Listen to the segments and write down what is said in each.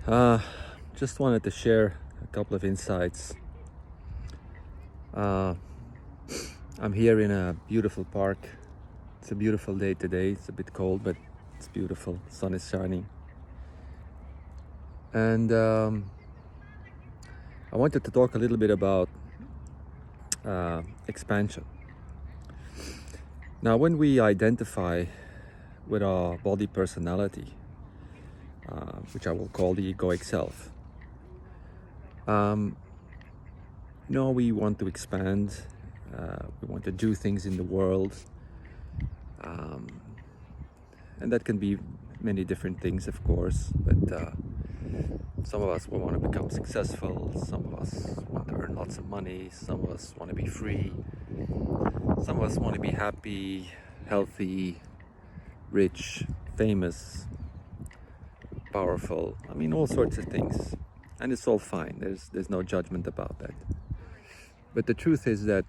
Uh, just wanted to share a couple of insights. Uh, I'm here in a beautiful park. It's a beautiful day today. It's a bit cold, but it's beautiful. The sun is shining. And I wanted to talk a little bit about expansion. Now, when we identify with our body personality, which I will call the egoic self, we want to expand. We want to do things in the world. And that can be many different things, of course, but some of us will want to become successful, some of us want to earn lots of money, some of us want to be free, some of us want to be happy, healthy, rich, famous, powerful. I mean, all sorts of things. And it's all fine. There's no judgment about that. But the truth is that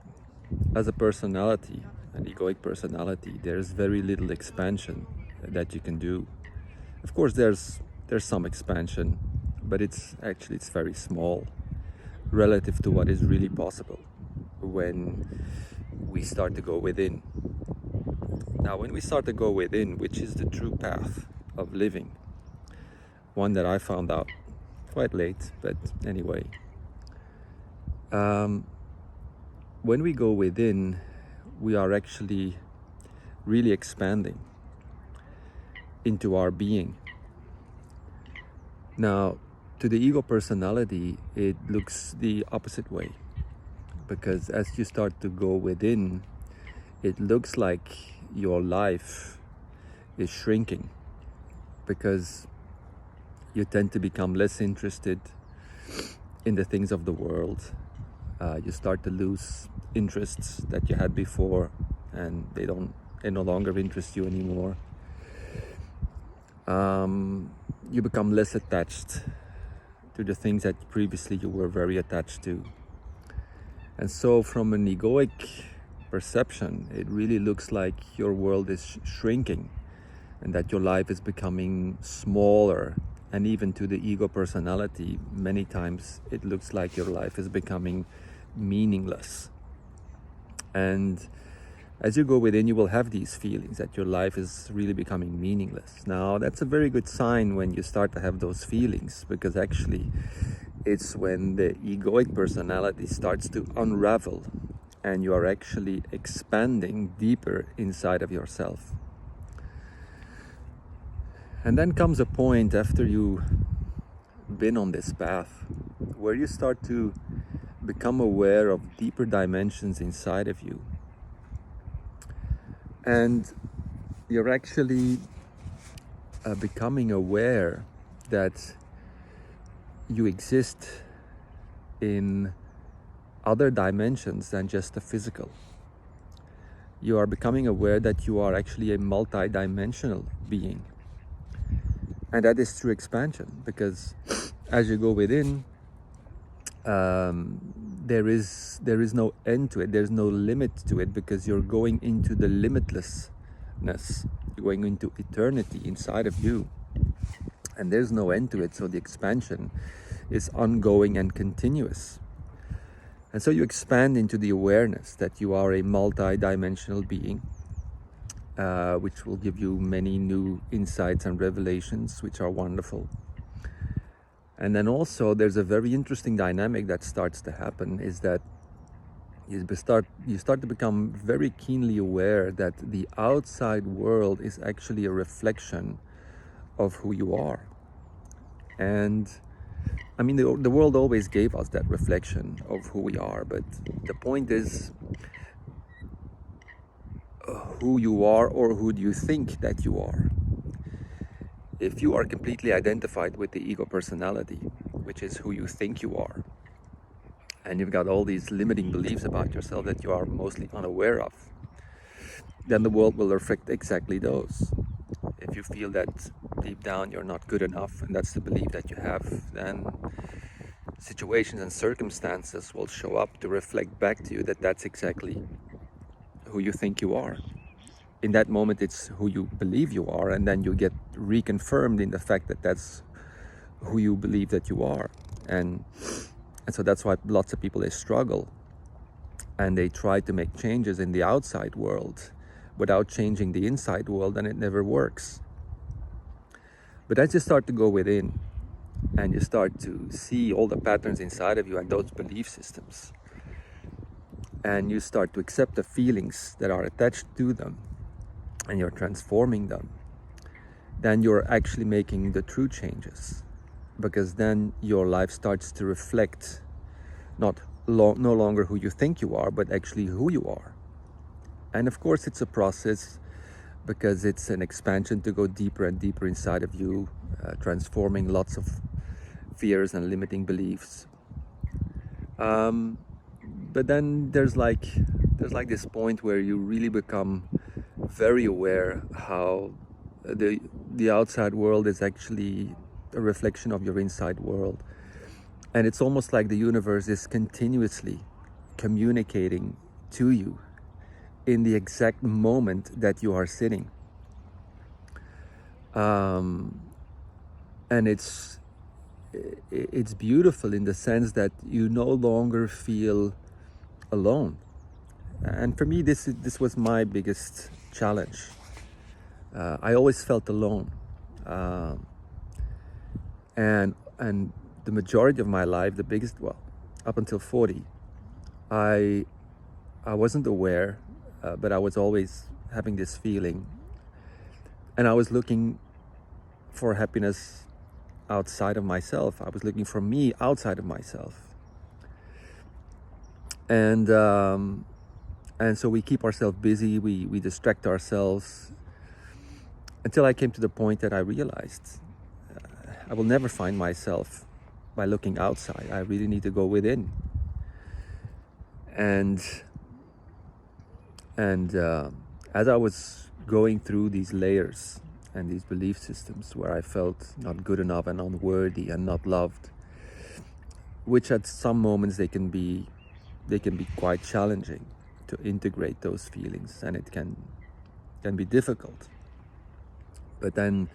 as a personality, an egoic personality, there's very little expansion that you can do. Of course, there's some expansion, but it's very small relative to what is really possible when we start to go within. Now, when we start to go within, which is the true path of living, one that I found out quite late, but anyway, when we go within, we are actually really expanding into our being. Now, to the ego personality, it looks the opposite way, because as you start to go within, it looks like your life is shrinking, because you tend to become less interested in the things of the world. You start to lose interests that you had before, and they no longer interest you anymore. You become less attached to the things that previously you were very attached to. And so from an egoic perception, it really looks like your world is shrinking and that your life is becoming smaller. And even to the ego personality, many times it looks like your life is becoming meaningless. And as you go within, you will have these feelings that your life is really becoming meaningless. Now, that's a very good sign when you start to have those feelings, because actually it's when the egoic personality starts to unravel and you are actually expanding deeper inside of yourself. And then comes a point after you've been on this path where you start to become aware of deeper dimensions inside of you. And you're actually becoming aware that you exist in other dimensions than just the physical. You are becoming aware that you are actually a multi-dimensional being. And that is true expansion, because as you go within, there is no end to it. There's no limit to it, because you're going into the limitlessness. You're going into eternity inside of you, and there's no end to it. So the expansion is ongoing and continuous. And so you expand into the awareness that you are a multi-dimensional being, which will give you many new insights and revelations, which are wonderful. And then also there's a very interesting dynamic that starts to happen, is that you start to become very keenly aware that the outside world is actually a reflection of who you are. And I mean, the world always gave us that reflection of who we are, but the point is who you are, or who do you think that you are. If you are completely identified with the ego personality, which is who you think you are, and you've got all these limiting beliefs about yourself that you are mostly unaware of, then the world will reflect exactly those. If you feel that deep down you're not good enough, and that's the belief that you have, then situations and circumstances will show up to reflect back to you that that's exactly who you think you are. In that moment, it's who you believe you are, and then you get reconfirmed in the fact that that's who you believe that you are. And so that's why lots of people, they struggle and they try to make changes in the outside world without changing the inside world, and it never works. But as you start to go within and you start to see all the patterns inside of you and those belief systems, and you start to accept the feelings that are attached to them, and you're transforming them, then you're actually making the true changes, because then your life starts to reflect no longer who you think you are, but actually who you are. And of course it's a process, because it's an expansion to go deeper and deeper inside of you, transforming lots of fears and limiting beliefs. But then there's like this point where you really become very aware how the outside world is actually a reflection of your inside world. And it's almost like the universe is continuously communicating to you in the exact moment that you are sitting. And it's beautiful in the sense that you no longer feel alone. And for me, this was my biggest challenge. I always felt alone. And the majority of my life, up until 40, I wasn't aware, but I was always having this feeling, and I was looking for happiness outside of myself. I was looking for me outside of myself, and so we keep ourselves busy, we distract ourselves, until I came to the point that I realized I will never find myself by looking outside. I really need to go within. And as I was going through these layers and these belief systems where I felt not good enough and unworthy and not loved, which at some moments they can be quite challenging to integrate those feelings, and it can be difficult. But then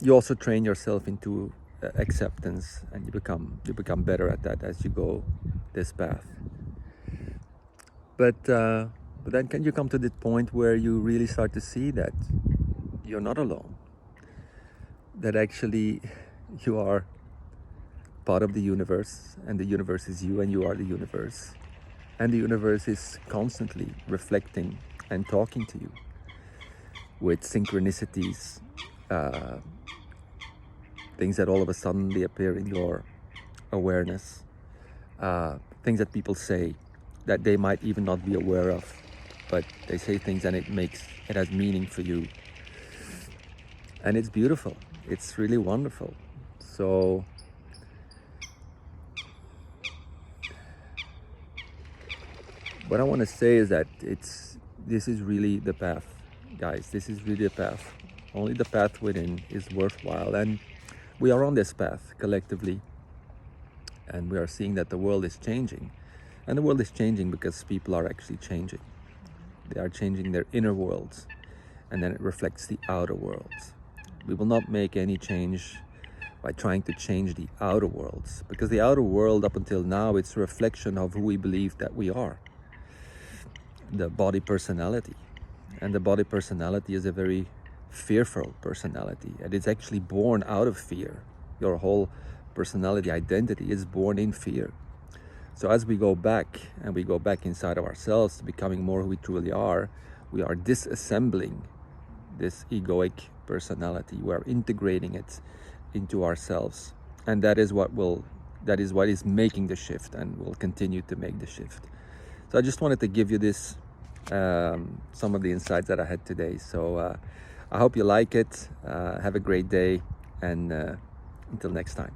you also train yourself into acceptance, and you become better at that as you go this path. But then can you come to the point where you really start to see that you're not alone, that actually you are part of the universe, and the universe is you, and you are the universe, and the universe is constantly reflecting and talking to you with synchronicities, things that all of a sudden they appear in your awareness, things that people say that they might even not be aware of, but they say things and it has meaning for you. And it's beautiful. It's really wonderful. So what I want to say is that this is really the path, guys. This is really the path. Only the path within is worthwhile, and we are on this path collectively, and we are seeing that the world is changing. And the world is changing because people are actually changing. They are changing their inner worlds, and then it reflects the outer worlds. We will not make any change by trying to change the outer worlds, because the outer world up until now, it's a reflection of who we believe that we are. The body personality. And the body personality is a very fearful personality, and it's actually born out of fear. Your whole personality identity is born in fear. So as we go back, and we go back inside of ourselves to becoming more who we truly are, we are disassembling this egoic personality. We are integrating it into ourselves, and that is what is making the shift, and will continue to make the shift. So I just wanted to give you this, some of the insights that I had today. So I hope you like it. Have a great day, and until next time.